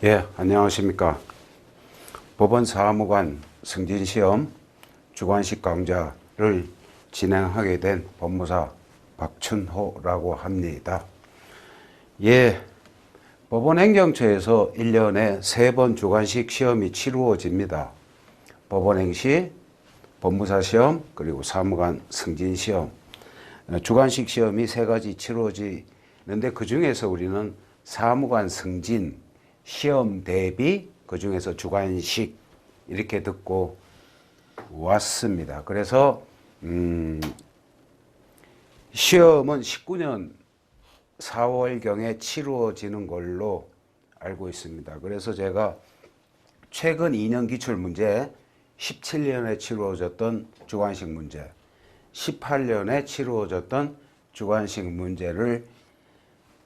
예, 안녕하십니까. 법원 사무관 승진시험 주관식 강좌를 진행하게 된 법무사 박춘호라고 합니다. 예, 법원행정처에서 1년에 3번 주관식 시험이 치루어집니다. 법원행시, 법무사 시험, 그리고 사무관 승진시험. 주관식 시험이 3가지 치루어지는데 그 중에서 우리는 사무관 승진 시험 대비 그 중에서 주관식 이렇게 듣고 왔습니다. 그래서 시험은 19년 4월경에 치루어지는 걸로 알고 있습니다. 그래서 제가 최근 2년 기출문제, 17년에 치루어졌던 주관식 문제, 18년에 치루어졌던 주관식 문제를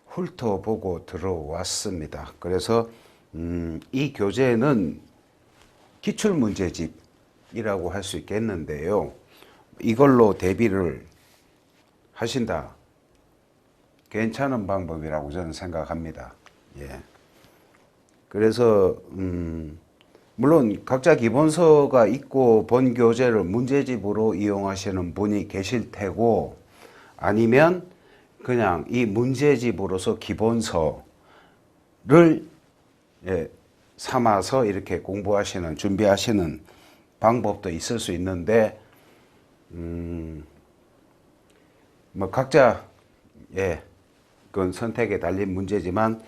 훑어보고 들어왔습니다. 그래서 이 교재는 기출문제집이라고 할 수 있겠는데요. 이걸로 대비를 하신다. 괜찮은 방법이라고 저는 생각합니다. 예. 그래서 물론 각자 기본서가 있고 본 교재를 문제집으로 이용하시는 분이 계실 테고, 아니면 그냥 이 문제집으로서 기본서를 삼아서 이렇게 공부하시는, 준비하시는 방법도 있을 수 있는데, 뭐 각자 그건 선택에 달린 문제지만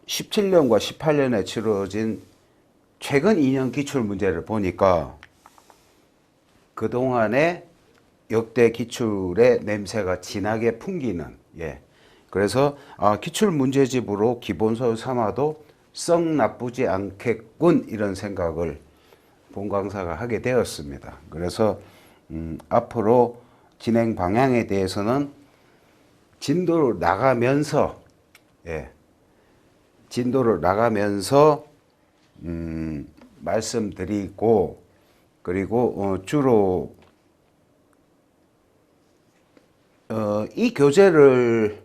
17년과 18년에 치러진 최근 2년 기출 문제를 보니까 그동안에 역대 기출의 냄새가 진하게 풍기는, 그래서 기출 문제집으로 기본서 삼아도 썩 나쁘지 않겠군, 이런 생각을 본 강사가 하게 되었습니다. 그래서 앞으로 진행 방향에 대해서는 진도를 나가면서 말씀드리고, 그리고 주로 이 교재를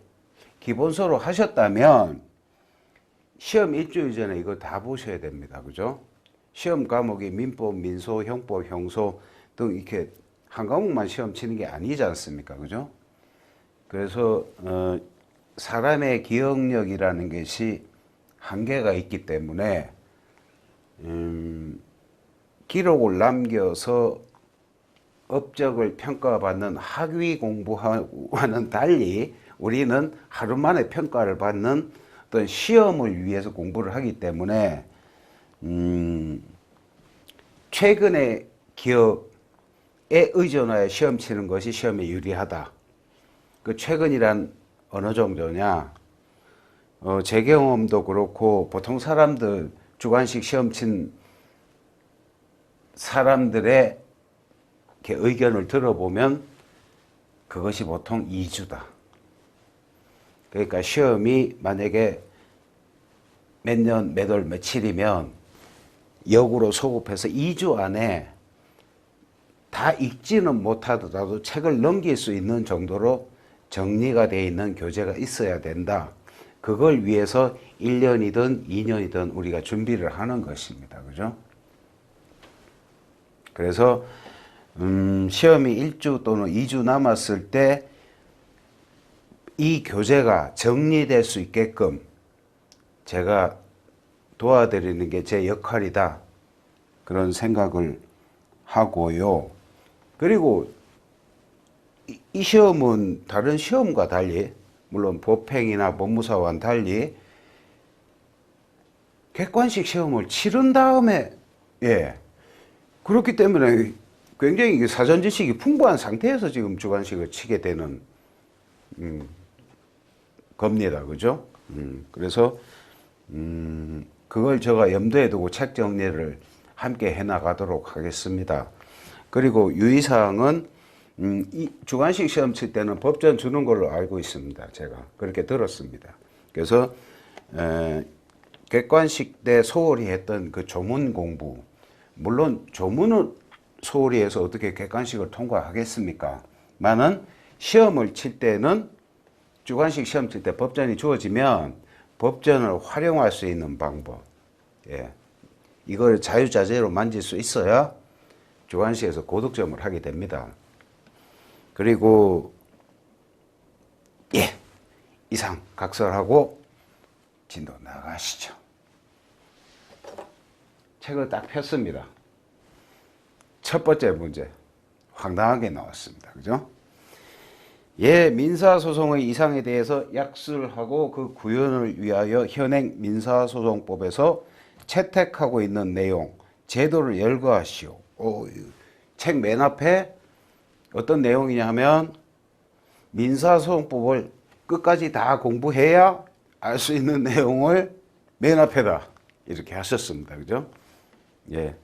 기본서로 하셨다면 시험 일주일 전에 이거 다 보셔야 됩니다. 그죠? 시험 과목이 민법, 민소, 형법, 형소 등 이렇게 한 과목만 시험 치는 게 아니지 않습니까? 그죠? 그래서 사람의 기억력이라는 것이 한계가 있기 때문에 기록을 남겨서 업적을 평가받는 학위 공부와는 달리 우리는 하루 만에 평가를 받는 어떤 시험을 위해서 공부를 하기 때문에 최근의 기억에 의존하여 시험 치는 것이 시험에 유리하다. 그 최근이란 어느 정도냐? 제 경험도 그렇고 보통 사람들 주관식 시험 친 사람들의 이렇게 의견을 들어보면 그것이 보통 2주다. 그러니까 시험이 만약에 몇 년, 몇 월, 며칠이면 역으로 소급해서 2주 안에 다 읽지는 못하더라도 책을 넘길 수 있는 정도로 정리가 되어 있는 교재가 있어야 된다. 그걸 위해서 1년이든 2년이든 우리가 준비를 하는 것입니다. 그죠? 그래서 시험이 1주 또는 2주 남았을 때 이 교재가 정리될 수 있게끔 제가 도와드리는 게 제 역할이다. 그런 생각을 하고요. 그리고 이 시험은 다른 시험과 달리, 물론 법행이나 법무사와는 달리 객관식 시험을 치른 다음에, 그렇기 때문에 굉장히 사전 지식이 풍부한 상태에서 지금 주관식을 치게 되는 겁니다. 그죠? 그래서 그걸 제가 염두에 두고 책 정리를 함께 해 나가도록 하겠습니다. 그리고 유의사항은 이 주관식 시험 칠 때는 법전 주는 걸로 알고 있습니다. 제가 그렇게 들었습니다. 그래서 객관식 때 소홀히 했던 그 조문 공부, 물론 조문을 소홀히 해서 어떻게 객관식을 통과하겠습니까? 많은 시험을 칠 때는, 주관식 시험 칠 때 법전이 주어지면 법전을 활용할 수 있는 방법. 예. 이걸 자유자재로 만질 수 있어야 주관식에서 고득점을 하게 됩니다. 그리고 예, 이상 각설하고 진도 나가시죠. 책을 딱 폈습니다. 첫 번째 문제 황당하게 나왔습니다. 그죠? 예, 민사소송의 이상에 대해서 약수를 하고 그 구현을 위하여 현행 민사소송법에서 채택하고 있는 내용, 제도를 열거하시오. 책 맨 앞에 어떤 내용이냐 하면 민사소송법을 끝까지 다 공부해야 알 수 있는 내용을 맨 앞에다 이렇게 하셨습니다. 그죠? 예.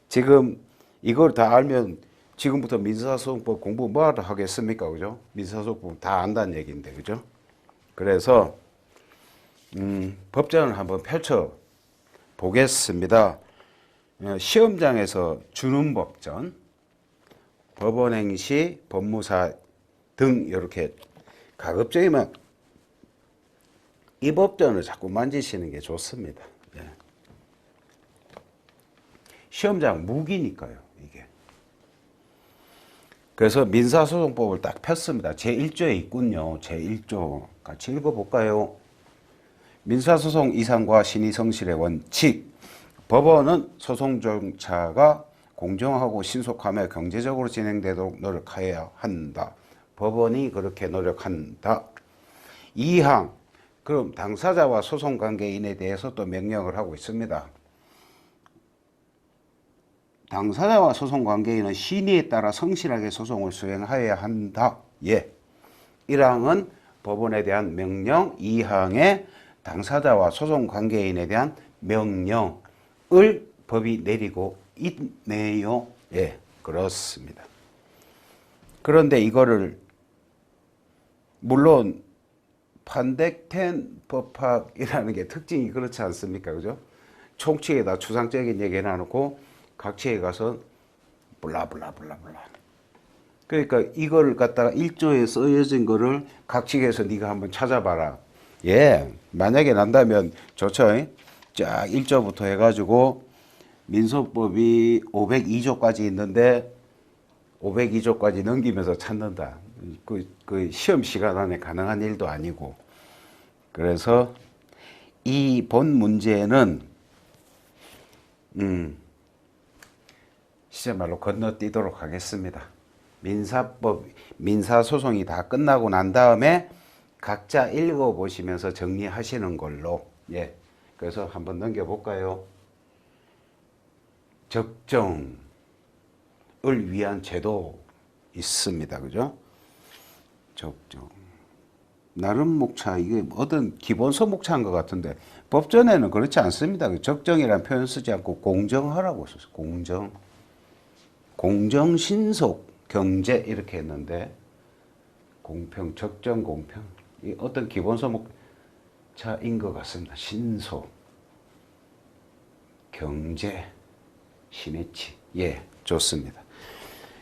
지금 이걸 다 알면 지금부터 민사소송법 공부 뭐하러 하겠습니까? 그죠? 민사소송법 다 안다는 얘기인데, 그죠? 그래서, 법전을 한번 펼쳐 보겠습니다. 시험장에서 주는 법전, 법원행시, 법무사 등 이렇게 가급적이면 이 법전을 자꾸 만지시는 게 좋습니다. 예. 시험장 무기니까요, 이게. 그래서 민사소송법을 딱 폈습니다. 제1조에 있군요. 제1조. 같이 읽어볼까요? 민사소송 이상과 신의성실의 원칙. 법원은 소송 절차가 공정하고 신속하며 경제적으로 진행되도록 노력해야 한다. 법원이 그렇게 노력한다. 2항. 그럼 당사자와 소송관계인에 대해서 또 명령을 하고 있습니다. 당사자와 소송관계인은 신의에 따라 성실하게 소송을 수행하여야 한다. 예. 1항은 법원에 대한 명령, 2항에 당사자와 소송관계인에 대한 명령을 법이 내리고 있네요. 예, 그렇습니다. 그런데 이거를 물론 판택된 법학이라는 게 특징이 그렇지 않습니까? 그죠? 총칙에다 추상적인 얘기 해놔놓고 각치에 가서 블라블라블라블라. 그러니까 이걸 갖다가 1조에 써여진 거를 각칙에서 네가 한번 찾아봐라. 예, 만약에 난다면 좋죠. 쫙 1조부터 해가지고 민소법이 502조까지 있는데 502조까지 넘기면서 찾는다. 그 시험 시간 안에 가능한 일도 아니고. 그래서 이 본 문제는 시제말로 건너뛰도록 하겠습니다. 민사소송이 다 끝나고 난 다음에 각자 읽어보시면서 정리하시는 걸로. 예. 그래서 한번 넘겨볼까요? 적정을 위한 제도 있습니다. 그죠? 적정. 나름 목차, 이게 어떤 기본서 목차인 것 같은데, 법전에는 그렇지 않습니다. 적정이라는 표현 쓰지 않고 공정하라고 썼어요. 공정. 공정, 신속, 경제, 이렇게 했는데, 공평, 적정, 공평. 이 어떤 기본서 목차인 것 같습니다. 신속, 경제, 신의칙. 예, 좋습니다.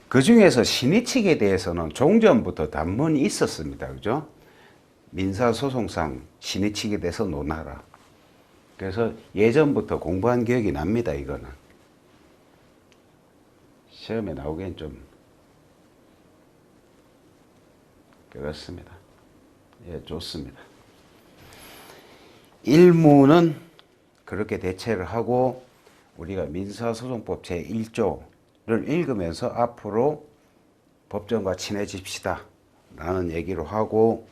그 중에서 신의칙에 대해서는 종전부터 단문이 있었습니다. 그죠? 민사소송상 신의칙에 대해서 논하라. 그래서 예전부터 공부한 기억이 납니다. 이거는. 시험에 나오기엔 좀 그렇습니다. 예, 좋습니다. 일무는 그렇게 대체를 하고 우리가 민사소송법 제1조를 읽으면서 앞으로 법전과 친해집시다 라는 얘기로 하고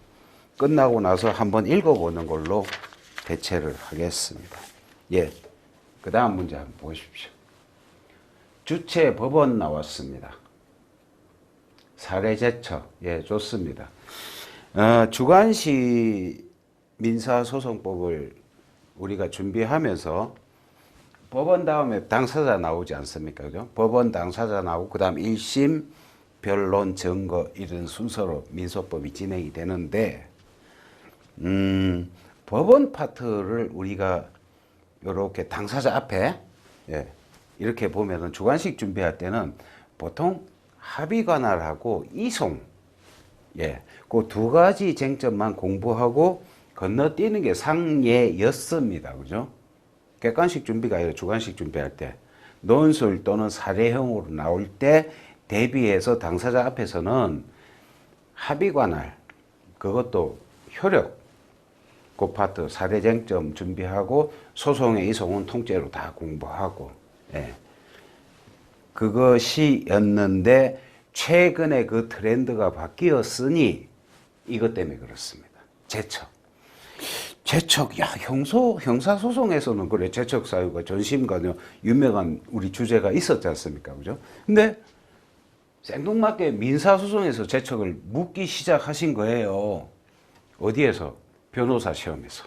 끝나고 나서 한번 읽어보는 걸로 대체를 하겠습니다. 예, 그 다음 문제 한번 보십시오. 주체 법원 나왔습니다. 사례제처. 예, 좋습니다. 주관시 민사소송법을 우리가 준비하면서 법원 다음에 당사자 나오지 않습니까? 그죠? 법원 당사자 나오고, 그 다음 1심, 변론, 증거, 이런 순서로 민소법이 진행이 되는데, 법원 파트를 우리가 이렇게 당사자 앞에, 예, 이렇게 보면은 주관식 준비할 때는 보통 합의관할하고 이송, 예, 그 두 가지 쟁점만 공부하고 건너뛰는 게 상예였습니다. 그죠? 객관식 준비가 아니라 주관식 준비할 때 논술 또는 사례형으로 나올 때 대비해서 당사자 앞에서는 합의 관할, 그것도 효력, 그 파트 사례쟁점 준비하고 소송의 이송은 통째로 다 공부하고, 예. 그것이었는데 최근에 그 트렌드가 바뀌었으니 이것 때문에 그렇습니다. 제척, 야, 형사소송에서는 그래, 제척 사유가 전심과 유명한 우리 주제가 있었지 않습니까? 그죠? 근데 생뚱맞게 민사소송에서 제척을 묻기 시작하신 거예요. 어디에서? 변호사 시험에서.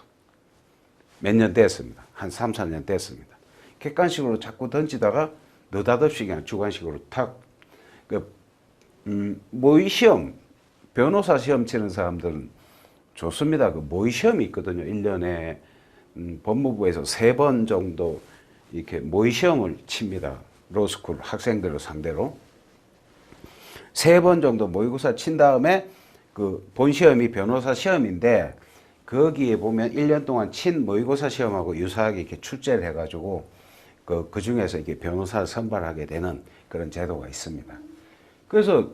몇 년 됐습니다. 한 3, 4년 됐습니다. 객관식으로 자꾸 던지다가 느닷없이 그냥 주관식으로 탁. 모의 시험, 변호사 시험 치는 사람들은 좋습니다. 그 모의 시험이 있거든요. 1년에 법무부에서 3번 정도 이렇게 모의 시험을 칩니다. 로스쿨 학생들을 상대로. 3번 정도 모의고사 친 다음에 그 본 시험이 변호사 시험인데 거기에 보면 1년 동안 친 모의고사 시험하고 유사하게 이렇게 출제를 해가지고 그 중에서 이게 변호사를 선발하게 되는 그런 제도가 있습니다. 그래서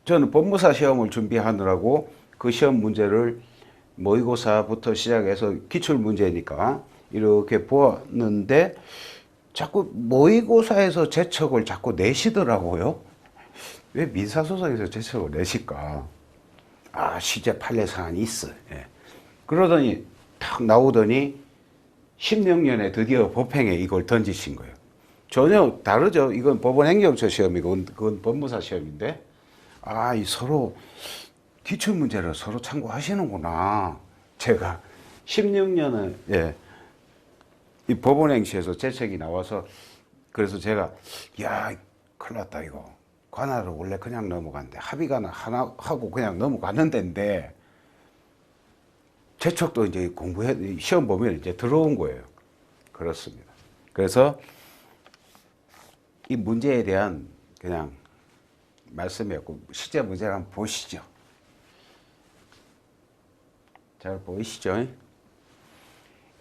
저는 법무사 시험을 준비하느라고 그 시험 문제를 모의고사부터 시작해서 기출 문제니까 이렇게 보았는데 자꾸 모의고사에서 제척을 자꾸 내시더라고요. 왜 민사소송에서 제척을 내실까? 아, 시제 판례 사안이 있어. 예. 그러더니 탁 나오더니 16년에 드디어 법행에 이걸 던지신 거예요. 전혀 다르죠. 이건 법원행정처 시험이고 그건 법무사 시험인데 아, 이 서로 기출 문제를 서로 참고하시는구나. 제가 16년은 예, 이 법원행시에서 제책이 나와서 그래서 제가 야, 큰일 났다 이거. 관할을 원래 그냥 넘어갔는데 합의관을 하나 하고 그냥 넘어가는 데인데 제척도 이제 공부해 시험 보면 이제 들어온 거예요. 그렇습니다. 그래서 이 문제에 대한 그냥 말씀이었고 실제 문제를 한번 보시죠. 잘 보이시죠?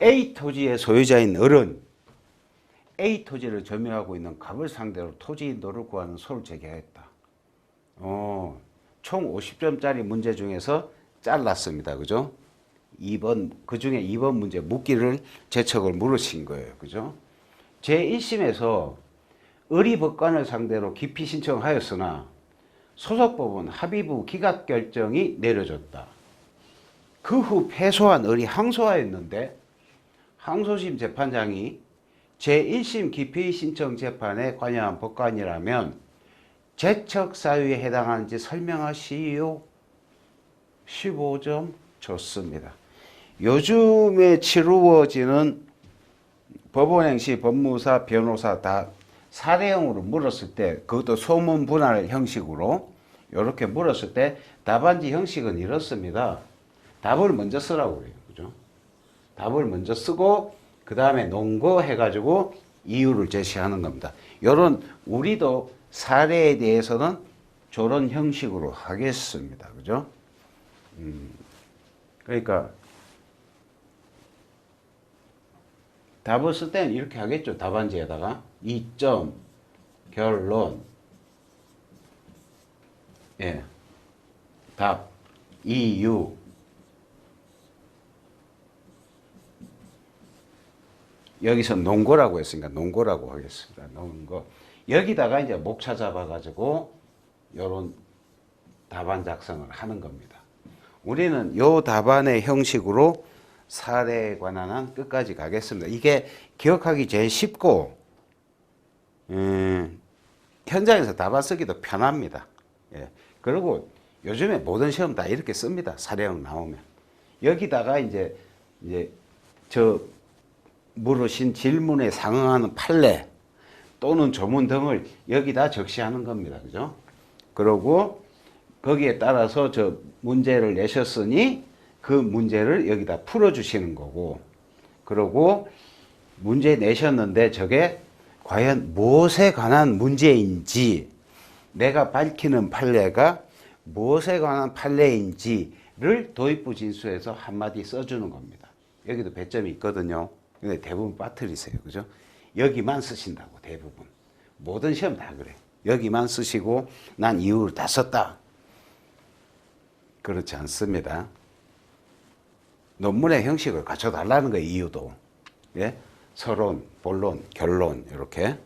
A 토지의 소유자인 을은 A 토지를 점유하고 있는 갑을 상대로 토지 인도를 구하는 소를 제기하였다. 총 50점짜리 문제 중에서 잘랐습니다. 그죠? 2번, 그 중에 2번 문제 묻기를 제척을 물으신 거예요. 그죠? 제1심에서 을이 법관을 상대로 기피 신청하였으나 소속법은 합의부 기각 결정이 내려졌다. 그 후 패소한 을이 항소하였는데 항소심 재판장이 제1심 기피 신청 재판에 관여한 법관이라면 제척 사유에 해당하는지 설명하시오. 15점 좋습니다. 요즘에 치루어지는 법원행시, 법무사, 변호사 다 사례형으로 물었을 때 그것도 소문 분할 형식으로 이렇게 물었을 때 답안지 형식은 이렇습니다. 답을 먼저 쓰라고 그래요. 그죠? 답을 먼저 쓰고 그 다음에 논거해가지고 이유를 제시하는 겁니다. 요런 우리도 사례에 대해서는 저런 형식으로 하겠습니다. 그죠? 그러니까 답을 쓸 때는 이렇게 하겠죠. 답안지에다가 2점 결론 예, 답 이유 여기서 논거라고 했으니까 논거라고 하겠습니다. 논거. 여기다가 이제 목차 잡아가지고 요런 답안 작성을 하는 겁니다. 우리는 요 답안의 형식으로 사례에 관한 한 끝까지 가겠습니다. 이게 기억하기 제일 쉽고 현장에서 답안 쓰기도 편합니다. 예. 그리고 요즘에 모든 시험 다 이렇게 씁니다. 사례형 나오면. 여기다가 이제 저 물으신 질문에 상응하는 판례 또는 조문 등을 여기다 적시하는 겁니다. 그죠? 그러고 거기에 따라서 저 문제를 내셨으니 그 문제를 여기다 풀어주시는 거고, 그러고 문제 내셨는데 저게 과연 무엇에 관한 문제인지, 내가 밝히는 판례가 무엇에 관한 판례인지 도입부 진수에서 한마디 써주는 겁니다. 여기도 배점이 있거든요. 근데 대부분 빠뜨리세요. 그죠? 여기만 쓰신다고, 대부분. 모든 시험 다 그래. 여기만 쓰시고, 난 이유를 다 썼다. 그렇지 않습니다. 논문의 형식을 갖춰달라는 거예요, 이유도. 예? 서론, 본론, 결론, 이렇게.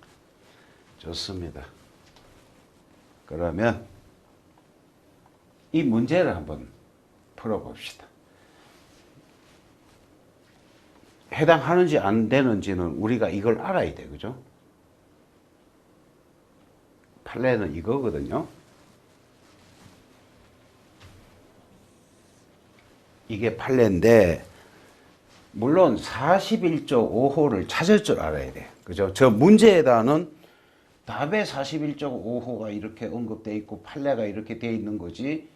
좋습니다. 그러면 이 문제를 한번 풀어봅시다. 해당하는지 안 되는지는 우리가 이걸 알아야 돼. 그죠? 판례는 이거거든요. 이게 판례인데, 물론 41조 5호를 찾을 줄 알아야 돼. 그죠? 저 문제에다는 답에 41조 5호가 이렇게 언급되어 있고 판례가 이렇게 되어 있는 거지,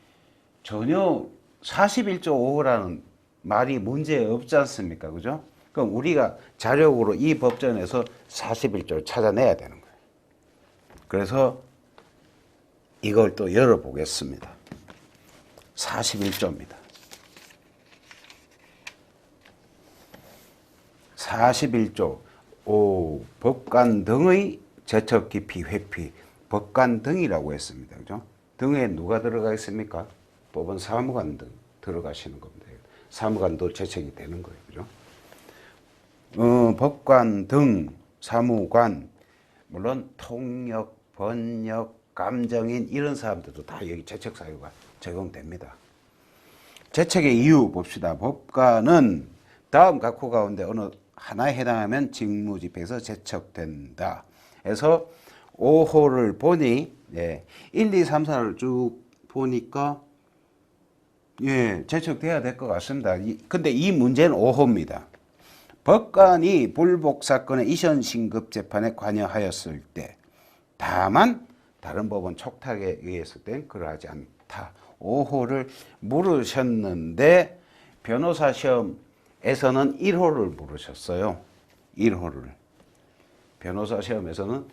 전혀 41조 5호라는 말이 문제에 없지 않습니까? 그죠? 그럼 우리가 자력으로 이 법전에서 41조를 찾아내야 되는 거예요. 그래서 이걸 또 열어보겠습니다. 41조입니다. 41조 법관 등의 제척 기피 회피, 법관 등이라고 했습니다. 그죠? 등에 누가 들어가 있습니까? 법원 사무관 등 들어가시는 겁니다. 사무관도 제척이 되는 거예요. 그죠? 법관 등, 사무관, 물론 통역, 번역, 감정인 이런 사람들도 다 여기 제척 사유가 적용됩니다. 제척의 이유 봅시다. 법관은 다음 각호 가운데 어느 하나에 해당하면 직무집행에서 제척된다. 그래서 5호를 보니, 예, 1, 2, 3, 4를 쭉 보니까, 예, 제척돼야 될 것 같습니다. 근데 이 문제는 5호입니다. 법관이 불복 사건의 이전 신급 재판에 관여하였을 때, 다만 다른 법원 촉탁에 의했을 땐 그러하지 않다. 5호를 물으셨는데 변호사 시험에서는 1호를 물으셨어요. 1호를. 변호사 시험에서는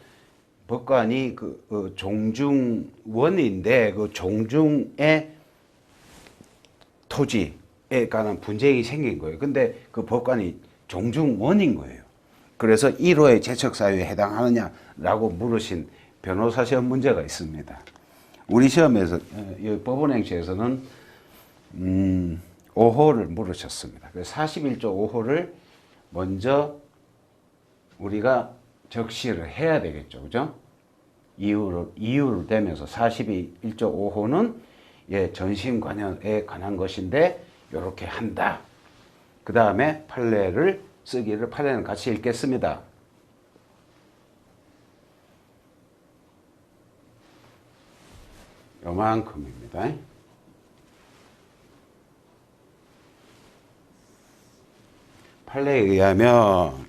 법관이 그 종중원인데 그 종중의 토지에 관한 분쟁이 생긴 거예요. 근데 그 법관이 종중원인 거예요. 그래서 1호의 제척 사유에 해당하느냐라고 물으신 변호사 시험 문제가 있습니다. 우리 시험에서, 법원행시에서는 5호를 물으셨습니다. 그래서 41조 5호를 먼저 우리가 적시를 해야 되겠죠. 그죠? 이유를 대면서 41조 5호는, 예, 전신관여에 관한 것인데 이렇게 한다. 그 다음에 판례를 쓰기를, 판례는 같이 읽겠습니다. 요만큼입니다. 판례에 의하면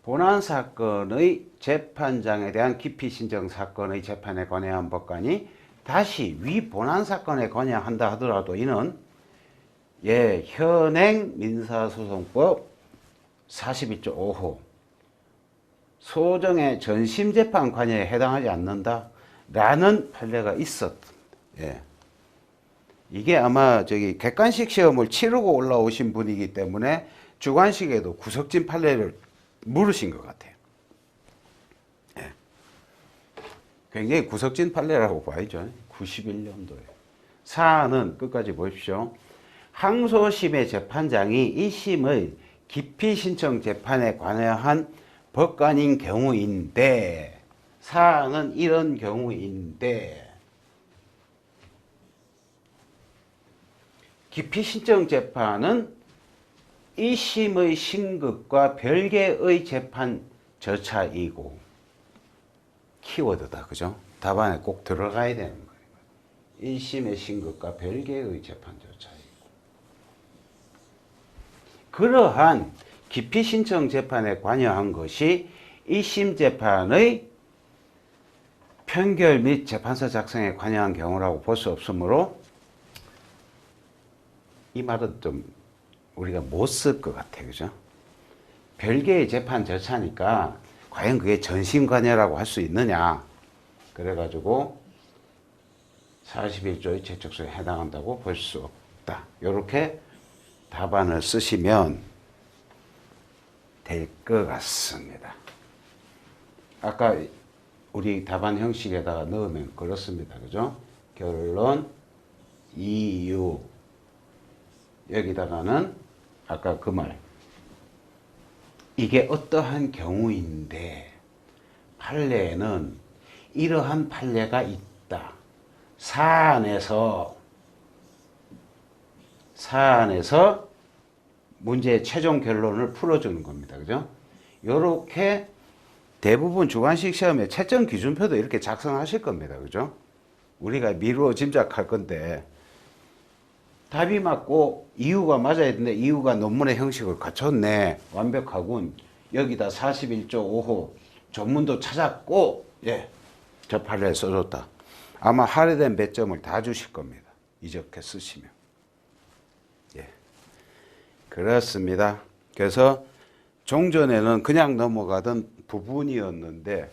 본안사건의 재판장에 대한 기피신청 사건의 재판에 관여한 법관이 다시 위 본안사건에 관여한다 하더라도 이는, 예, 현행 민사소송법 42조 5호 소정의 전심재판 관여에 해당하지 않는다 라는 판례가 있었습니다. 예. 이게 아마 객관식 시험을 치르고 올라오신 분이기 때문에 주관식에도 구석진 판례를 물으신 것 같아요. 예. 굉장히 구석진 판례라고 봐야죠. 91년도에. 사안은 끝까지 보십시오. 항소심의 재판장이 1심의 기피신청 재판에 관여한 법관인 경우인데, 사안은 이런 경우인데, 기피신청 재판은 1심의 신급과 별개의 재판 절차이고, 키워드다. 그죠? 답안에 꼭 들어가야 되는 거예요. 1심의 신급과 별개의 재판 절차이고, 그러한 기피신청 재판에 관여한 것이 1심 재판의 편결 및 재판서 작성에 관여한 경우라고 볼 수 없으므로, 이 말은 좀 우리가 못 쓸 것 같아요. 그죠? 별개의 재판 절차니까 과연 그게 전심 관여라고 할 수 있느냐. 그래가지고 41조의 채척소에 해당한다고 볼 수 없다. 이렇게 답안을 쓰시면 될 것 같습니다. 아까 우리 답안 형식에다가 넣으면 그렇습니다. 그죠? 결론, 이유. 여기다가는 아까 그 말. 이게 어떠한 경우인데 판례에는 이러한 판례가 있다. 사안에서 문제의 최종 결론을 풀어주는 겁니다. 그죠? 요렇게 대부분 주관식 시험에 채점 기준표도 이렇게 작성하실 겁니다. 그죠? 우리가 미루어 짐작할 건데 답이 맞고 이유가 맞아야 되는데 이유가 논문의 형식을 갖췄네. 완벽하군. 여기다 41조 5호 전문도 찾았고 저 판례에 써줬다. 아마 할애된 배점을 다 주실 겁니다. 이렇게 쓰시면. 그렇습니다. 그래서 종전에는 그냥 넘어가던 부분이었는데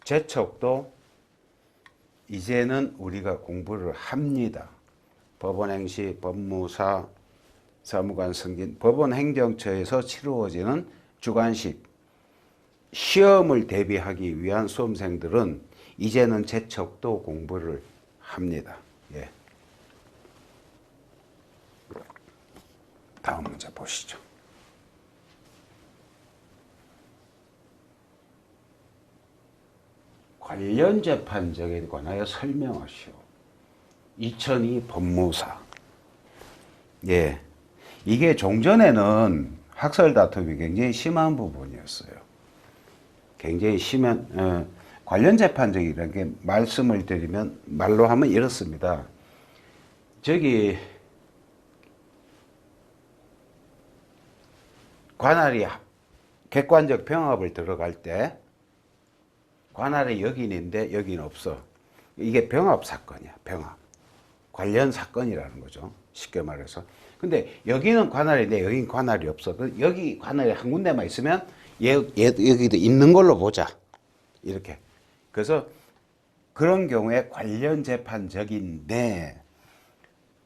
제척도 이제는 우리가 공부를 합니다. 법원행시, 법무사, 사무관 승진, 법원행정처에서 치루어지는 주관식 시험을 대비하기 위한 수험생들은 이제는 제척도 공부를 합니다. 다음 문제 보시죠. 관련 재판적에 관하여 설명하시오. 2002 법무사. 이게 종전에는 학설 다툼이 굉장히 심한 부분이었어요. 굉장히 심한 관련 재판적이라는 게 말씀을 드리면 말로 하면 이렇습니다. 저기 관할이 객관적 병합을 들어갈 때 관할에 여기인데 여기는 없어. 이게 병합 사건이야. 병합. 관련 사건이라는 거죠. 쉽게 말해서. 근데 여기는 관할인데 여기는 관할이 없어. 여기 관할이 한 군데만 있으면 여기도 있는 걸로 보자. 이렇게. 그래서 그런 경우에 관련 재판적인데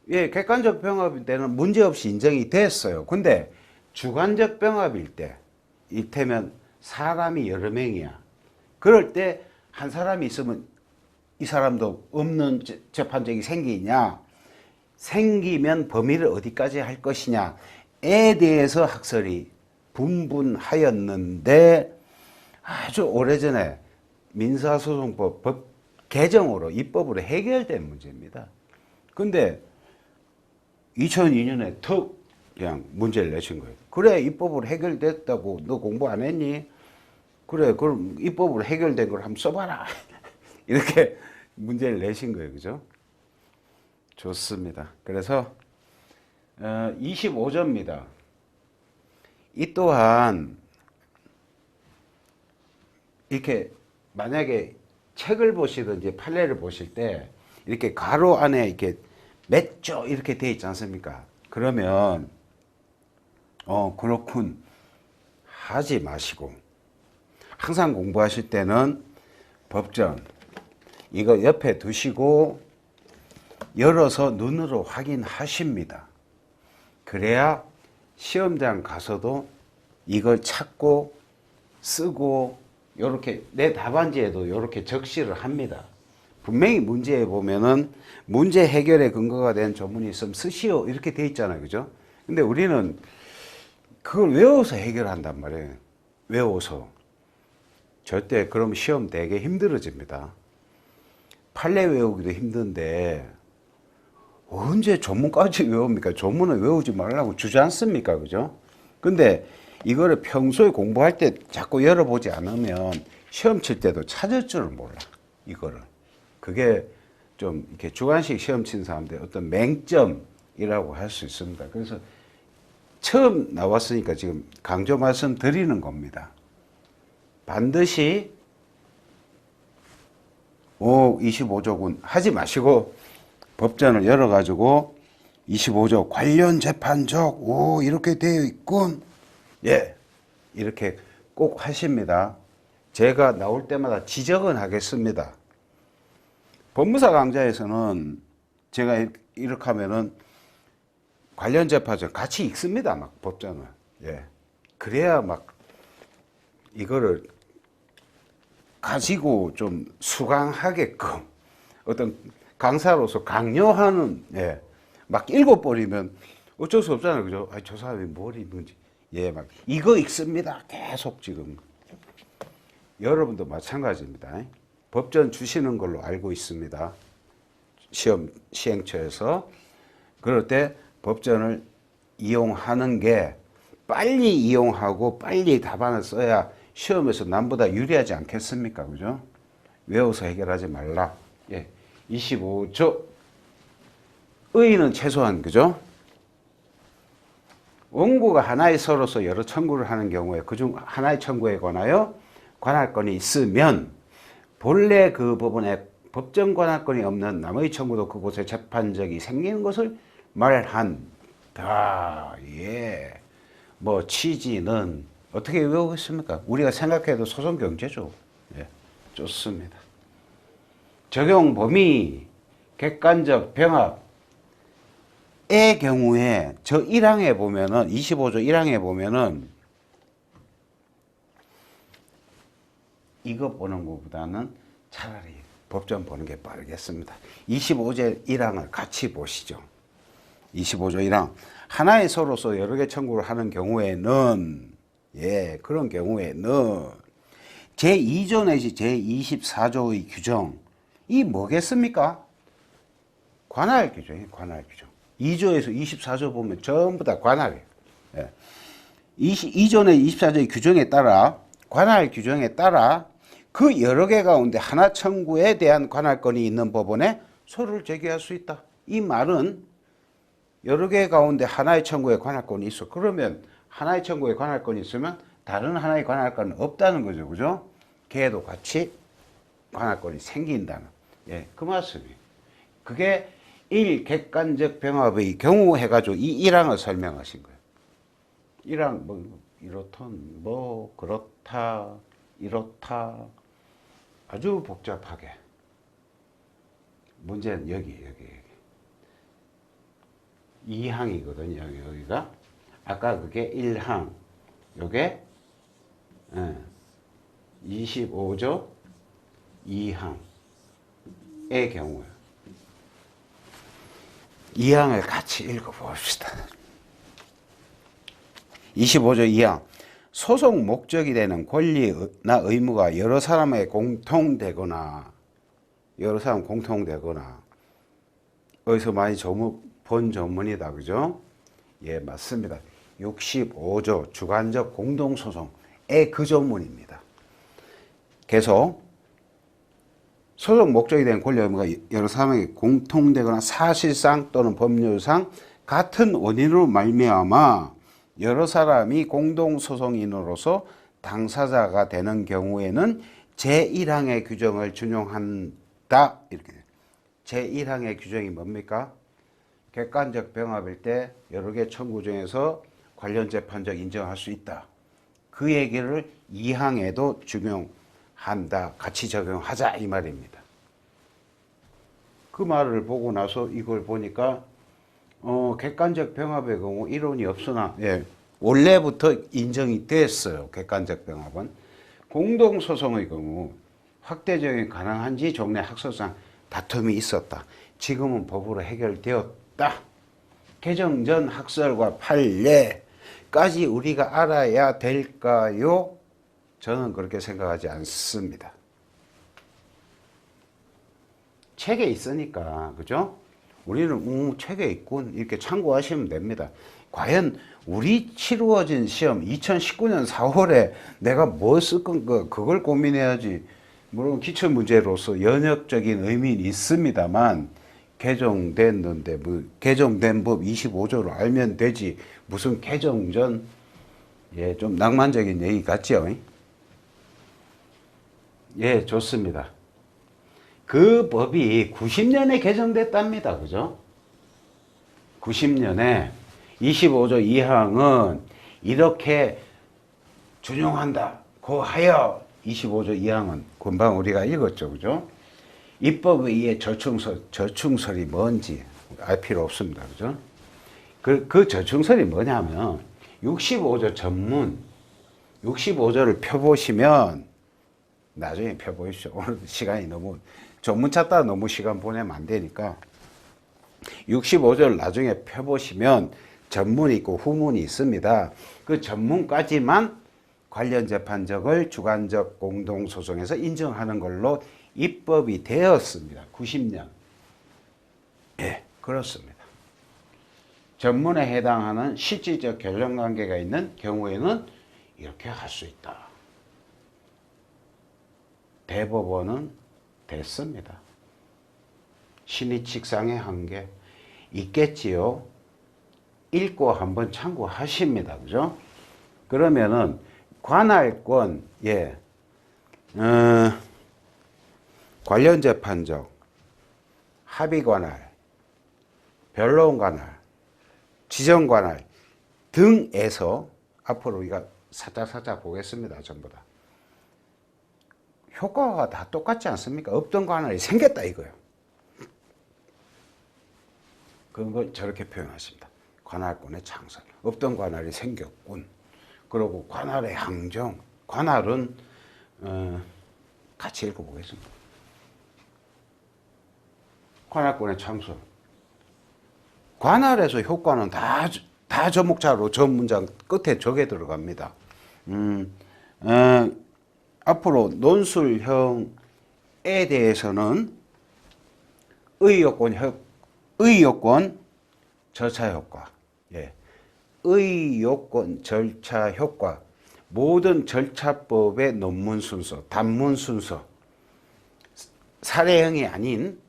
객관적 병합일 때는 문제없이 인정이 됐어요. 근데 주관적 병합일 때 이태면 사람이 여러 명이야. 그럴 때 한 사람이 있으면 이 사람도 없는 재판적이 생기냐, 생기면 범위를 어디까지 할 것이냐에 대해서 학설이 분분하였는데 아주 오래전에 민사소송법 법 개정으로 입법으로 해결된 문제입니다. 근데 2002년에 턱 그냥 문제를 내신 거예요. 그래, 입법으로 해결됐다고 너 공부 안 했니? 그래, 그럼 입법으로 해결된 걸 한번 써봐라. 이렇게 문제를 내신 거예요. 그죠? 좋습니다. 그래서 25조입니다. 이 또한 이렇게 만약에 책을 보시든지 판례를 보실 때 이렇게 가로 안에 이렇게 몇 조 이렇게 돼 있지 않습니까? 그러면 그렇군 하지 마시고 항상 공부하실 때는 법전 이거 옆에 두시고 열어서 눈으로 확인하십니다. 그래야 시험장 가서도 이걸 찾고 쓰고 요렇게 내 답안지에도 요렇게 적시를 합니다. 분명히 문제에 보면은 문제 해결의 근거가 된 조문이 있으면 쓰시오 이렇게 돼 있잖아요. 그죠? 근데 우리는 그걸 외워서 해결한단 말이에요. 외워서. 절대 그럼 시험 되게 힘들어집니다. 판례 외우기도 힘든데 언제 조문까지 외웁니까? 조문을 외우지 말라고 주지 않습니까? 그죠? 근데 이거를 평소에 공부할 때 자꾸 열어보지 않으면 시험 칠 때도 찾을 줄을 몰라. 이거를. 그게 좀 이렇게 주관식 시험 친 사람들의 어떤 맹점이라고 할 수 있습니다. 그래서 처음 나왔으니까 지금 강조 말씀 드리는 겁니다. 반드시 25조군 하지 마시고 법전을 열어가지고 25조 관련 재판적 이렇게 되어 있군. 이렇게 꼭 하십니다. 제가 나올 때마다 지적은 하겠습니다. 법무사 강좌에서는 제가 이렇게 하면은 관련 재판전 같이 읽습니다. 막 법전을. 예. 그래야 막 이거를 가지고 좀 수강하게끔 어떤 강사로서 강요하는, 예. 막 읽어버리면 어쩔 수 없잖아요. 그죠? 아, 저 사람이 뭘 읽는지. 예, 막 이거 읽습니다. 계속 지금. 여러분도 마찬가지입니다. 법전 주시는 걸로 알고 있습니다. 시험 시행처에서. 그럴 때 법전을 이용하는 게 빨리 이용하고 빨리 답안을 써야 시험에서 남보다 유리하지 않겠습니까? 그죠? 외워서 해결하지 말라. 예. 25조. 의의는 최소한, 그죠? 원고가 하나의 서로서 여러 청구를 하는 경우에 그중 하나의 청구에 관하여 관할권이 있으면 본래 그 부분에 법정 관할권이 없는 남의 청구도 그곳에 재판적이 생기는 것을 말한다. 예. 뭐 취지는 어떻게 외우겠습니까? 우리가 생각해도 소송 경제죠. 예. 좋습니다. 적용 범위, 객관적 병합의 경우에 저 1항에 보면은 25조 1항에 보면은 이거 보는 것보다는 차라리 법전 보는 게 빠르겠습니다. 25조 1항을 같이 보시죠. 25조 1항. 하나의 서로서 여러 개 청구를 하는 경우에는, 예, 그런 경우에는 제2조 내지 제24조의 규정, 이 뭐겠습니까? 관할 규정이에요, 관할 규정. 2조에서 24조 보면 전부 다 관할이에요. 예. 2조 내 24조의 규정에 따라, 관할 규정에 따라 그 여러 개 가운데 하나 청구에 대한 관할권이 있는 법원에 소를 제기할 수 있다. 이 말은 여러 개 가운데 하나의 청구에 관할권이 있어. 그러면 하나의 청구에 관할권이 있으면 다른 하나의 관할권은 없다는 거죠. 그죠? 걔도 같이 관할권이 생긴다는. 예, 그 말씀이에요. 그게 1. 객관적 병합의 경우 해가지고 이 1항을 설명하신 거예요. 1항, 뭐, 이렇던, 뭐, 그렇다, 이렇다. 아주 복잡하게. 문제는 여기. 2항이거든요, 여기가. 아까 그게 1항. 요게, 25조 2항의 경우예요. 2항을 같이 읽어봅시다. 25조 2항. 소송 목적이 되는 권리나 의무가 여러 사람에게 공통되거나, 어디서 많이 본 조문이다. 그죠? 예, 맞습니다. 65조 주관적 공동소송의 그 조문입니다. 계속 소송 목적이 되는 권리 의무가 여러 사람에게 공통되거나 사실상 또는 법률상 같은 원인으로 말미암아 여러 사람이 공동소송인으로서 당사자가 되는 경우에는 제1항의 규정을 준용한다. 이렇게 돼요. 제1항의 규정이 뭡니까? 객관적 병합일 때 여러 개 청구 중에서 관련 재판적 인정할 수 있다. 그 얘기를 2항에도 적용한다. 같이 적용하자 이 말입니다. 그 말을 보고 나서 이걸 보니까 객관적 병합의 경우 이론이 없으나, 예, 원래부터 인정이 됐어요. 객관적 병합은. 공동소송의 경우 확대 적용이 가능한지 종래 학설상 다툼이 있었다. 지금은 법으로 해결되었다. 개정 전 학설과 판례까지 우리가 알아야 될까요? 저는 그렇게 생각하지 않습니다. 책에 있으니까, 그죠? 우리는 책에 있군 이렇게 참고하시면 됩니다. 과연 우리 치루어진 시험 2019년 4월에 내가 뭐 쓸 건가 그걸 고민해야지. 물론 기출문제로서 연역적인 의미는 있습니다만 개정됐는데 뭐 개정된 법 25조를 알면 되지 무슨 개정 전, 예, 좀 낭만적인 얘기 같죠? 예, 좋습니다. 그 법이 90년에 개정됐답니다. 그죠? 90년에 25조 2항은 이렇게 준용한다. 고하여 25조 2항은 금방 우리가 읽었죠. 그죠? 입법에 의해 저충설이 뭔지 알 필요 없습니다. 그죠? 그 저충설이 뭐냐면 65조 전문 65조를 펴보시면 나중에 펴보십시오. 오늘 시간이 너무 전문 찾다가 너무 시간 보내면 안 되니까 65조를 나중에 펴보시면 전문이 있고 후문이 있습니다. 그 전문까지만 관련 재판적을 주관적 공동소송에서 인정하는 걸로 입법이 되었습니다. 90년. 예, 그렇습니다. 전문에 해당하는 실질적 결론관계가 있는 경우에는 이렇게 할 수 있다. 대법원은 됐습니다. 신의칙상의 한계 있겠지요. 읽고 한번 참고하십니다. 그죠? 그러면은 관할권, 예, 관련 재판적, 합의 관할, 변론 관할, 지정 관할 등에서 앞으로 우리가 살짝 보겠습니다. 전부 다. 효과가 다 똑같지 않습니까? 없던 관할이 생겼다 이거예요. 그런 걸 저렇게 표현하십니다. 관할권의 창설. 없던 관할이 생겼군. 그리고 관할의 항정. 관할은 같이 읽어보겠습니다. 관할권의 창설. 관할에서 효과는 다 저목자로 저 문장 끝에 저게 들어갑니다. 앞으로 논술형에 대해서는 의요건 절차 효과. 예. 의요건 절차 효과. 모든 절차법의 논문 순서, 단문 순서. 사례형이 아닌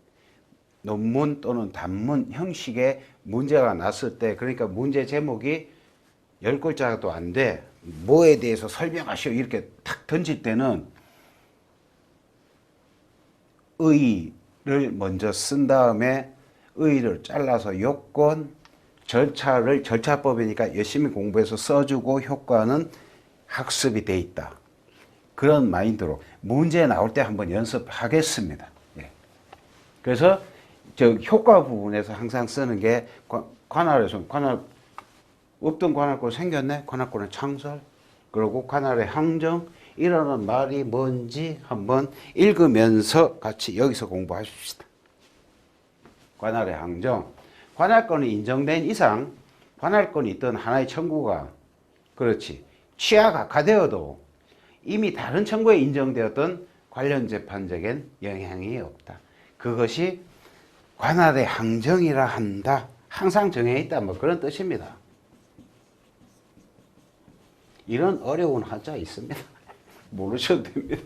논문 또는 단문 형식의 문제가 났을 때, 그러니까 문제 제목이 10글자도 안 돼. 뭐에 대해서 설명하시오. 이렇게 탁 던질 때는 의를 먼저 쓴 다음에 의를 잘라서 요건, 절차법이니까 열심히 공부해서 써주고 효과는 학습이 돼 있다. 그런 마인드로 문제 나올 때 한번 연습하겠습니다. 예. 그래서 저 효과 부분에서 항상 쓰는 게 관할에서 없던 관할권 생겼네. 관할권의 창설. 그리고 관할의 항정. 이라는 말이 뭔지 한번 읽으면서 같이 여기서 공부하십시다. 관할의 항정. 관할권이 인정된 이상 관할권이 있던 하나의 청구가 그렇지 취하가 악화되어도 이미 다른 청구에 인정되었던 관련 재판적인 영향이 없다. 그것이 관할의 항정이라 한다. 항상 정해 있다. 뭐 그런 뜻입니다. 이런 어려운 한자 있습니다. 모르셔도 됩니다.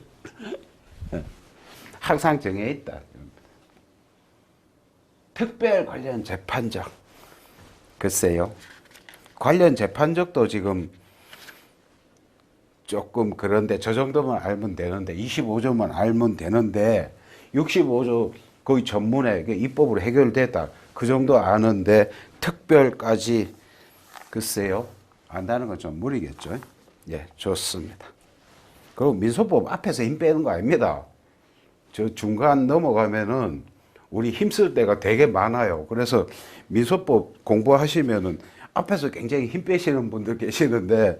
항상 정해 있다. 특별 관련 재판적. 글쎄요. 관련 재판적도 지금 조금 그런데 저 정도만 알면 되는데 25조만 알면 되는데 65조 거의 전문에 입법으로 해결됐다. 그 정도 아는데 특별까지 글쎄요. 안다는 건 좀 무리겠죠. 예, 좋습니다. 그리고 민소법 앞에서 힘 빼는 거 아닙니다. 저 중간 넘어가면은 우리 힘쓸 때가 되게 많아요. 그래서 민소법 공부하시면은 앞에서 굉장히 힘 빼시는 분들 계시는데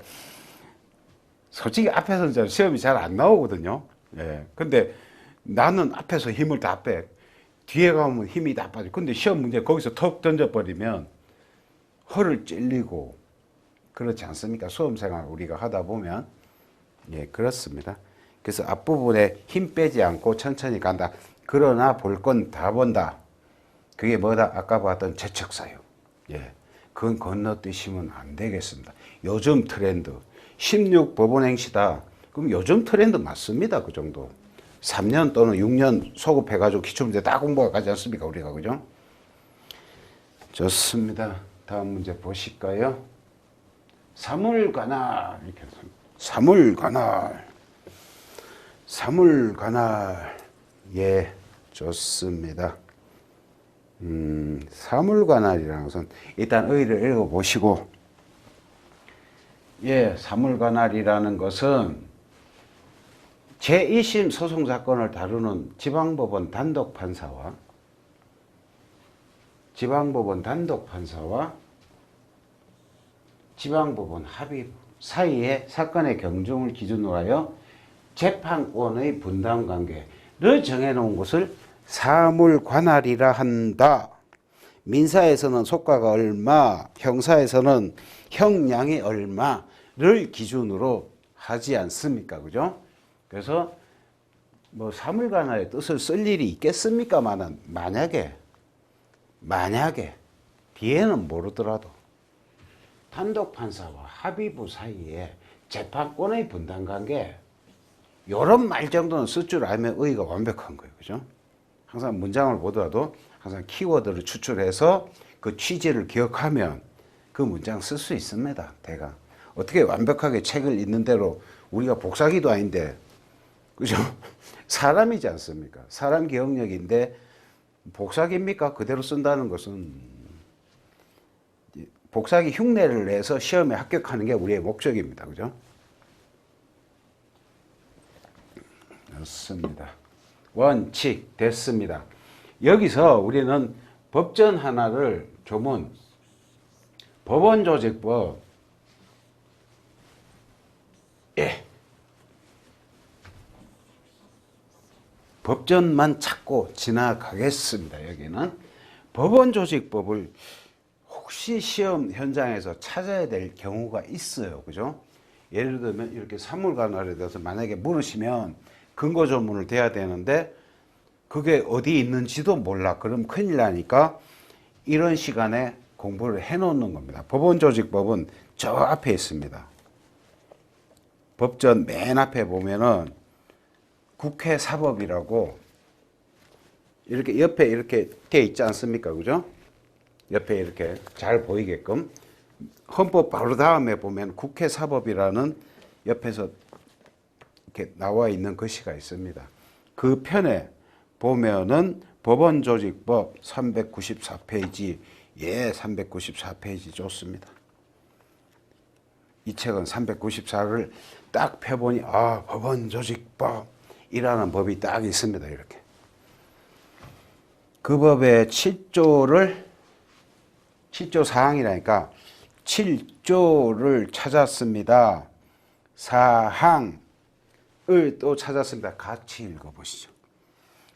솔직히 앞에서는 시험이 잘 안 나오거든요. 예. 근데 나는 앞에서 힘을 다 빼. 뒤에 가면 힘이 다 빠져. 근데 시험 문제 거기서 턱 던져버리면 허를 찔리고 그렇지 않습니까? 수험생활 우리가 하다 보면. 예, 그렇습니다. 그래서 앞부분에 힘 빼지 않고 천천히 간다. 그러나 볼 건 다 본다. 그게 뭐다? 아까 봤던 재척사유. 예, 그건 건너뛰시면 안 되겠습니다. 요즘 트렌드. 16 법원행시다. 그럼 요즘 트렌드 맞습니다. 그 정도. 3년 또는 6년 소급해가지고 기출문제 다 공부가 가지 않습니까? 우리가. 그죠? 좋습니다. 다음 문제 보실까요? 사물관할. 이렇게 사물관할. 사물관할. 예, 좋습니다. 사물관할이라는 것은 일단 의의를 읽어보시고, 예, 사물관할이라는 것은 제1심 소송 사건을 다루는 지방법원 단독 판사와 지방법원 합의 사이의 사건의 경중을 기준으로 하여 재판권의 분담 관계를 정해놓은 것을 사물관할이라 한다. 민사에서는 속가가 얼마, 형사에서는 형량이 얼마를 기준으로 하지 않습니까? 그죠? 그래서 뭐 사물관할의 뜻을 쓸 일이 있겠습니까만은 만약에 뒤에는 모르더라도 단독 판사와 합의부 사이에 재판권의 분담 관계 이런 말 정도는 쓸 줄 알면 의의가 완벽한 거예요. 그죠? 항상 문장을 보더라도 항상 키워드를 추출해서 그 취지를 기억하면 그 문장 쓸 수 있습니다. 대강. 어떻게 완벽하게 책을 읽는 대로 우리가 복사기도 아닌데 그죠? 사람이지 않습니까? 사람 기억력인데 복사기입니까? 그대로 쓴다는 것은 복사기 흉내를 내서 시험에 합격하는 게 우리의 목적입니다. 그죠? 좋습니다. 원칙 됐습니다. 여기서 우리는 법전 하나를 조문 법원조직법 법전만 찾고 지나가겠습니다. 여기는 법원조직법을 혹시 시험 현장에서 찾아야 될 경우가 있어요. 그죠? 예를 들면 이렇게 사물관할에 대해서 만약에 물으시면 근거 조문을 대야 되는데 그게 어디 있는지도 몰라. 그럼 큰일 나니까 이런 시간에 공부를 해놓는 겁니다. 법원조직법은 저 앞에 있습니다. 법전 맨 앞에 보면은 국회 사법이라고 이렇게 옆에 이렇게 돼 있지 않습니까? 그죠? 옆에 이렇게 잘 보이게끔 헌법 바로 다음에 보면 국회 사법이라는 옆에서 이렇게 나와 있는 글씨가 있습니다. 그 편에 보면은 법원조직법 394페이지, 394페이지 좋습니다. 이 책은 394를 딱 펴보니 법원조직법이라는 법이 딱 있습니다. 이렇게. 그 법의 7조 사항이라니까 7조를 찾았습니다. 사항을 또 찾았습니다. 같이 읽어보시죠.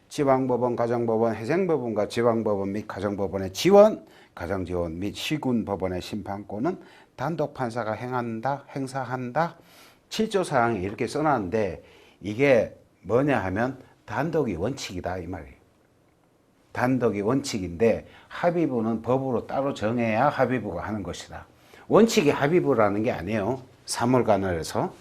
지방법원, 가정법원, 해생법원과 지방법원 및 가정법원의 지원, 가정지원 및 시군법원의 심판권은 단독 판사가 행사한다. 7조 사항이 이렇게 써놨는데 이게 뭐냐 하면 단독이 원칙이다 이 말이에요. 단독이 원칙인데 합의부는 법으로 따로 정해야 합의부가 하는 것이다. 원칙이 합의부라는 게 아니에요. 사물관할에서.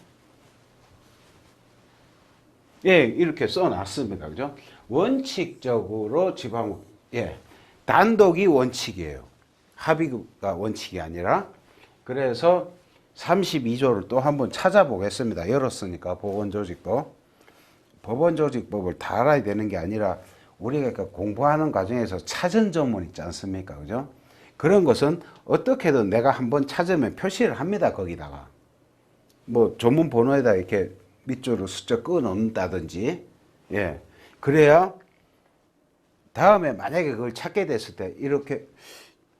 이렇게 써놨습니다. 그죠? 원칙적으로 단독이 원칙이에요. 합의가 원칙이 아니라. 그래서 32조를 또 한번 찾아보겠습니다. 열었으니까 법원조직법. 법원조직법을 다 알아야 되는 게 아니라 우리가 공부하는 과정에서 찾은 조문 있지 않습니까? 그죠? 그런 것은 어떻게든 내가 한번 찾으면 표시를 합니다. 거기다가. 뭐 조문 번호에다 이렇게 밑줄을 숫자 끊어 놓는다든지. 그래야 다음에 만약에 그걸 찾게 됐을 때 이렇게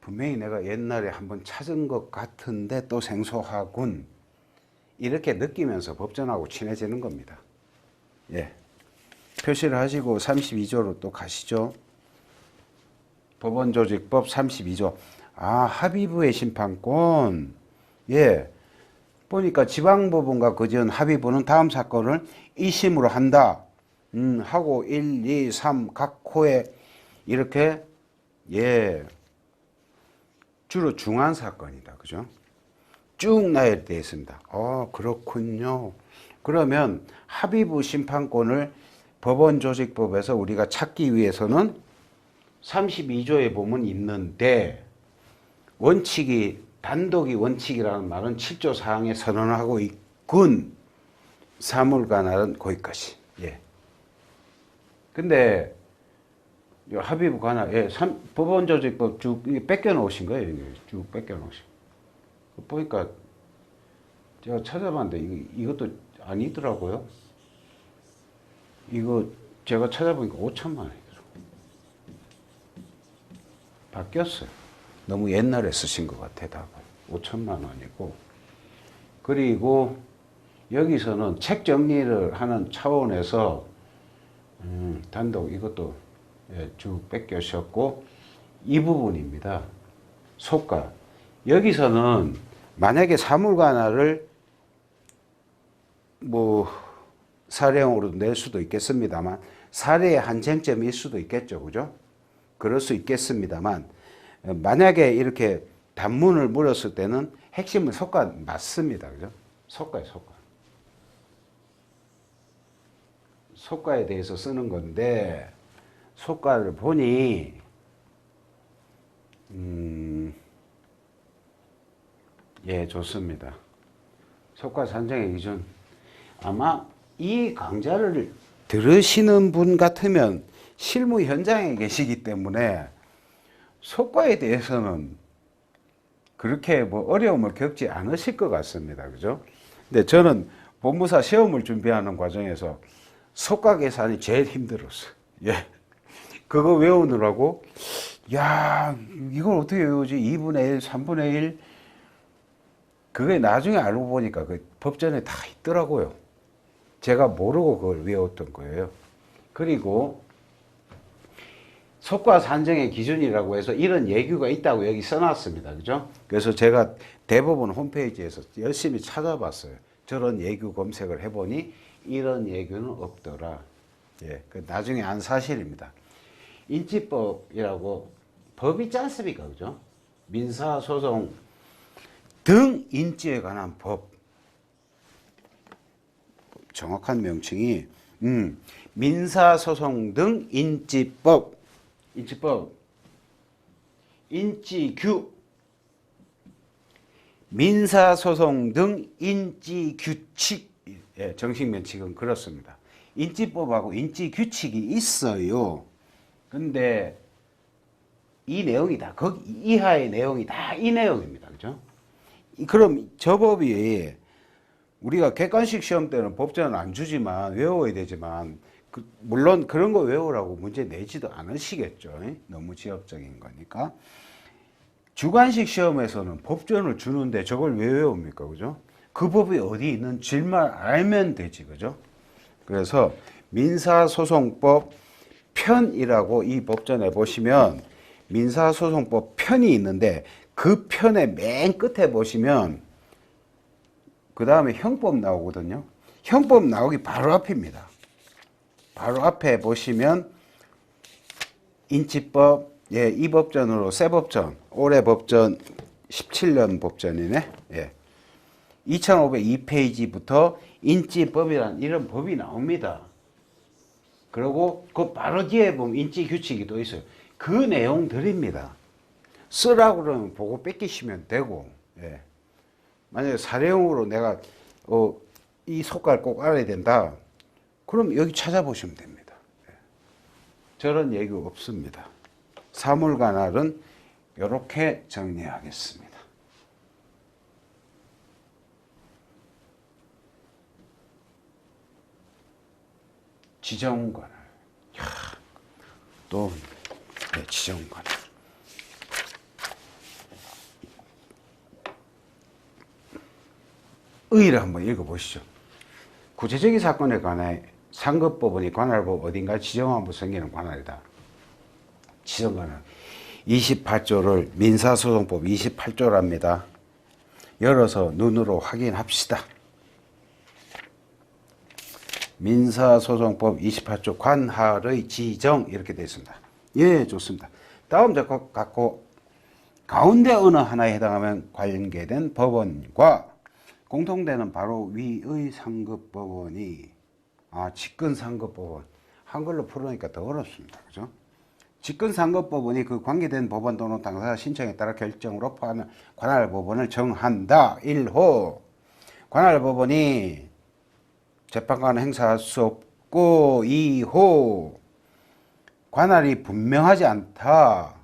분명히 내가 옛날에 한번 찾은 것 같은데 또 생소하군. 이렇게 느끼면서 법전하고 친해지는 겁니다. 표시를 하시고 32조로 또 가시죠. 법원조직법 32조. 합의부의 심판권. 보니까 지방법원과 그지은 합의부는 다음 사건을 2심으로 한다. 하고 1, 2, 3 각 호에 이렇게 주로 중한 사건이다. 그죠? 쭉 나열되어 있습니다. 그렇군요. 그러면 합의부 심판권을 법원조직법에서 우리가 찾기 위해서는 32조에 보면 있는데 단독이 원칙이라는 말은 7조 사항에 선언하고 있군. 사물관할은 거기까지. 근데 합의부 관할, 법원조직법 쭉 뺏겨 놓으신 거예요. 쭉 뺏겨 놓으신. 보니까 제가 찾아봤는데 이것도 아니더라고요. 이거 제가 찾아보니까 5천만 원이에요. 바뀌었어요. 너무 옛날에 쓰신 것 같아, 답은. 5천만 원이고. 그리고 여기서는 책 정리를 하는 차원에서 단독 이것도 쭉 뺏겨셨고, 이 부분입니다. 속가. 여기서는 만약에 사물관화를 뭐 사례형으로 낼 수도 있겠습니다만, 사례의 한 쟁점일 수도 있겠죠. 그죠? 그럴 수 있겠습니다만, 만약에 이렇게 단문을 물었을 때는 핵심은 속가 맞습니다. 그죠? 속가예요, 속가. 속가에 대해서 쓰는 건데, 속가를 보니, 예, 좋습니다. 속가 산정의 기준. 아마 이 강좌를 들으시는 분 같으면 실무 현장에 계시기 때문에 속가에 대해서는 그렇게 뭐 어려움을 겪지 않으실 것 같습니다. 그죠? 근데 저는 법무사 시험을 준비하는 과정에서 속가 계산이 제일 힘들었어요. 예. 그거 외우느라고, 야, 이걸 어떻게 외우지? 2분의 1, 3분의 1. 그게 나중에 알고 보니까 그 법전에 다 있더라고요. 제가 모르고 그걸 외웠던 거예요. 그리고 속가 산정의 기준이라고 해서 이런 예규가 있다고 여기 써놨습니다. 그죠? 그래서 제가 대법원 홈페이지에서 열심히 찾아봤어요. 저런 예규 검색을 해보니 이런 예규는 없더라. 예, 그 나중에 안 사실입니다. 인지법이라고 법이 있지 않습니까? 그죠? 민사소송 등 인지에 관한 법. 정확한 명칭이 민사소송 등 인지법. 인지법. 인지규. 민사소송 등 인지규칙. 예, 정식 명칭은 그렇습니다. 인지법하고 인지규칙이 있어요. 근데 이 내용이 다 거기 이하의 내용이 다 이 내용입니다. 그죠? 그럼 저 법이 우리가 객관식 시험 때는 법전은 안 주지만 외워야 되지만 물론 그런 거 외우라고 문제 내지도 않으시겠죠. 너무 지엽적인 거니까. 주관식 시험에서는 법전을 주는데 저걸 왜 외웁니까? 그죠? 그 법이 어디 있는 줄만 알면 되지. 그죠? 그래서 민사소송법 편이라고 이 법전에 보시면 민사소송법 편이 있는데 그 편의 맨 끝에 보시면 그 다음에 형법 나오거든요. 형법 나오기 바로 앞입니다. 바로 앞에 보시면 인치법, 예, 이 법전으로 새 법전, 올해 법전 17년 법전이네. 예. 2502페이지부터 인지법이란 이런 법이 나옵니다. 그리고 그 바로 뒤에 보면 인지규칙이 또 있어요. 그 내용들입니다. 쓰라고 그러면 보고 뺏기시면 되고, 예. 만약에 사례용으로 내가 이 속가를 꼭 알아야 된다. 그럼 여기 찾아보시면 됩니다. 예. 저런 얘기 없습니다. 사물관할은 이렇게 정리하겠습니다. 지정관할. 또 네, 지정관할. 의의를 한번 읽어보시죠. 구체적인 사건에 관해 상급법원이 관할법 어딘가 지정하면 생기는 관할이다. 지정관할. 28조를 민사소송법 28조랍니다. 열어서 눈으로 확인합시다. 민사소송법 28조 관할의 지정 이렇게 되어 있습니다. 예, 좋습니다. 다음 작곡 갖고 가운데 어느 하나에 해당하면 관계된 법원과 공통되는 바로 위의 상급법원이 직근상급법원. 한글로 풀으니까 더 어렵습니다. 그죠? 직근상급법원이 그 관계된 법원 또는 당사자 신청에 따라 결정으로 포함하는 관할법원을 정한다. 1호 관할법원이 재판관을 행사할 수 없고 2호 관할이 분명하지 않다.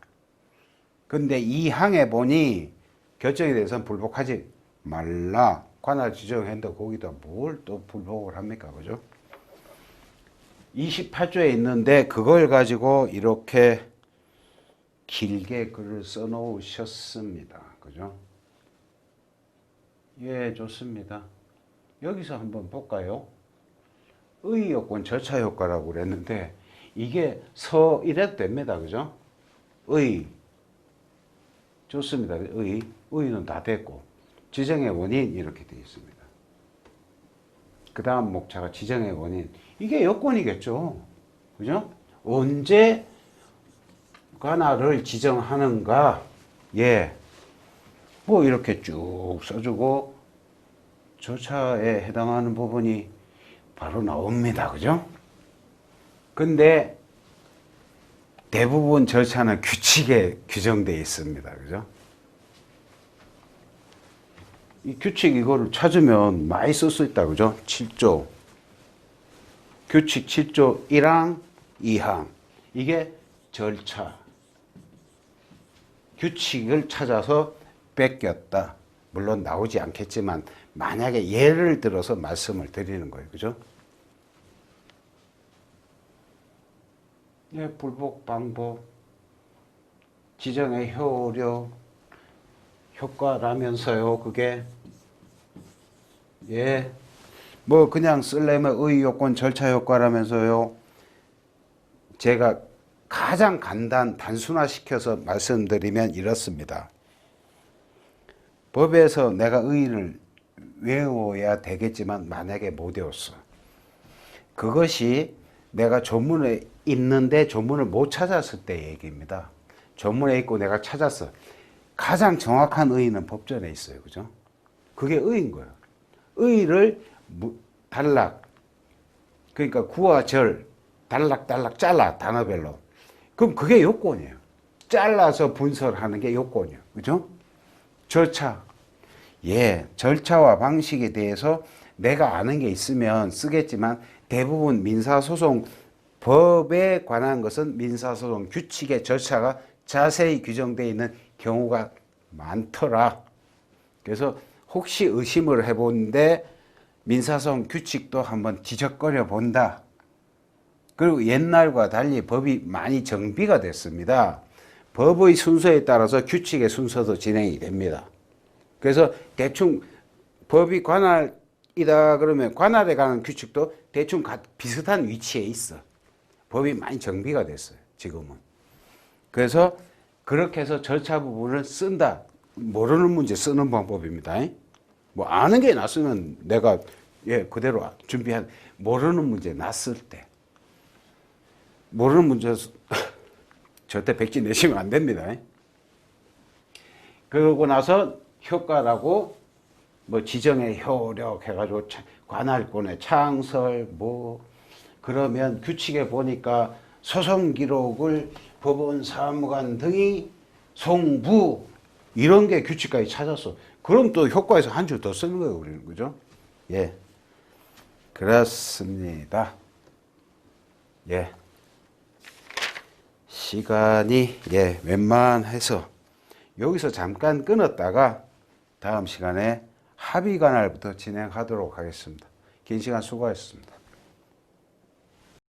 근데 이 항에 보니 결정에 대해서는 불복하지 말라. 관할 지정했는데 거기다 뭘 또 불복을 합니까? 그죠? 28조에 있는데 그걸 가지고 이렇게 길게 글을 써 놓으셨습니다. 그죠? 예, 좋습니다. 여기서 한번 볼까요? 의요건 절차 효과라고 그랬는데 이게 이래도 됩니다. 그죠? 의. 좋습니다. 의는 다 됐고 지정의 원인 이렇게 되어 있습니다. 그 다음 목차가 지정의 원인. 이게 요건이겠죠. 그죠? 언제 관할을 지정하는가. 예. 뭐 이렇게 쭉 써주고 절차에 해당하는 부분이 바로 나옵니다. 그죠? 근데 대부분 절차는 규칙에 규정되어 있습니다. 그죠? 이 규칙 이거를 찾으면 많이 쓸 수 있다. 그죠? 7조. 규칙 7조 1항, 2항. 이게 절차. 규칙을 찾아서 뺏겼다. 물론 나오지 않겠지만 만약에 예를 들어서 말씀을 드리는 거예요. 그죠? 예, 불복, 방법, 지정의 효력, 효과라면서요. 그게 예, 뭐 그냥 쓰려면 의 요건 절차 효과라면서요. 제가 가장 단순화시켜서 말씀드리면 이렇습니다. 법에서 내가 의를 외워야 되겠지만 만약에 못 외웠어. 그것이 내가 조문에 있는데 조문을 못 찾았을 때 얘기입니다. 조문에 있고 내가 찾았어. 가장 정확한 의의는 법전에 있어요. 그죠? 그게 의인 거예요. 의의를 단락, 그러니까 구와 절, 단락 잘라, 단어별로. 그럼 그게 요건이에요. 잘라서 분설하는 게 요건이에요. 그죠? 절차. 예, 절차와 방식에 대해서 내가 아는 게 있으면 쓰겠지만 대부분 민사소송 법에 관한 것은 민사소송 규칙의 절차가 자세히 규정되어 있는 경우가 많더라. 그래서 혹시 의심을 해보는데 민사소송 규칙도 한번 지적거려 본다. 그리고 옛날과 달리 법이 많이 정비가 됐습니다. 법의 순서에 따라서 규칙의 순서도 진행이 됩니다. 그래서 대충 법이 관할이다 그러면 관할에 관한 규칙도 대충 비슷한 위치에 있어. 법이 많이 정비가 됐어요. 지금은. 그래서 그렇게 해서 절차 부분을 쓴다. 모르는 문제 쓰는 방법입니다. 뭐 아는 게 낫으면 내가 그대로 준비한 모르는 문제 놨을 때 모르는 문제 절대 백지 내시면 안 됩니다. 그러고 나서 효과라고 뭐 지정의 효력 해가지고 관할권의 창설 뭐 그러면 규칙에 보니까 소송 기록을 법원 사무관 등이 송부 이런 게 규칙까지 찾았어. 그럼 또 효과에서 한 줄 더 쓰는 거예요, 우리는. 그죠? 예. 그렇습니다. 예. 시간이 웬만해서 여기서 잠깐 끊었다가 다음 시간에 합의 관할부터 진행하도록 하겠습니다. 긴 시간 수고하셨습니다.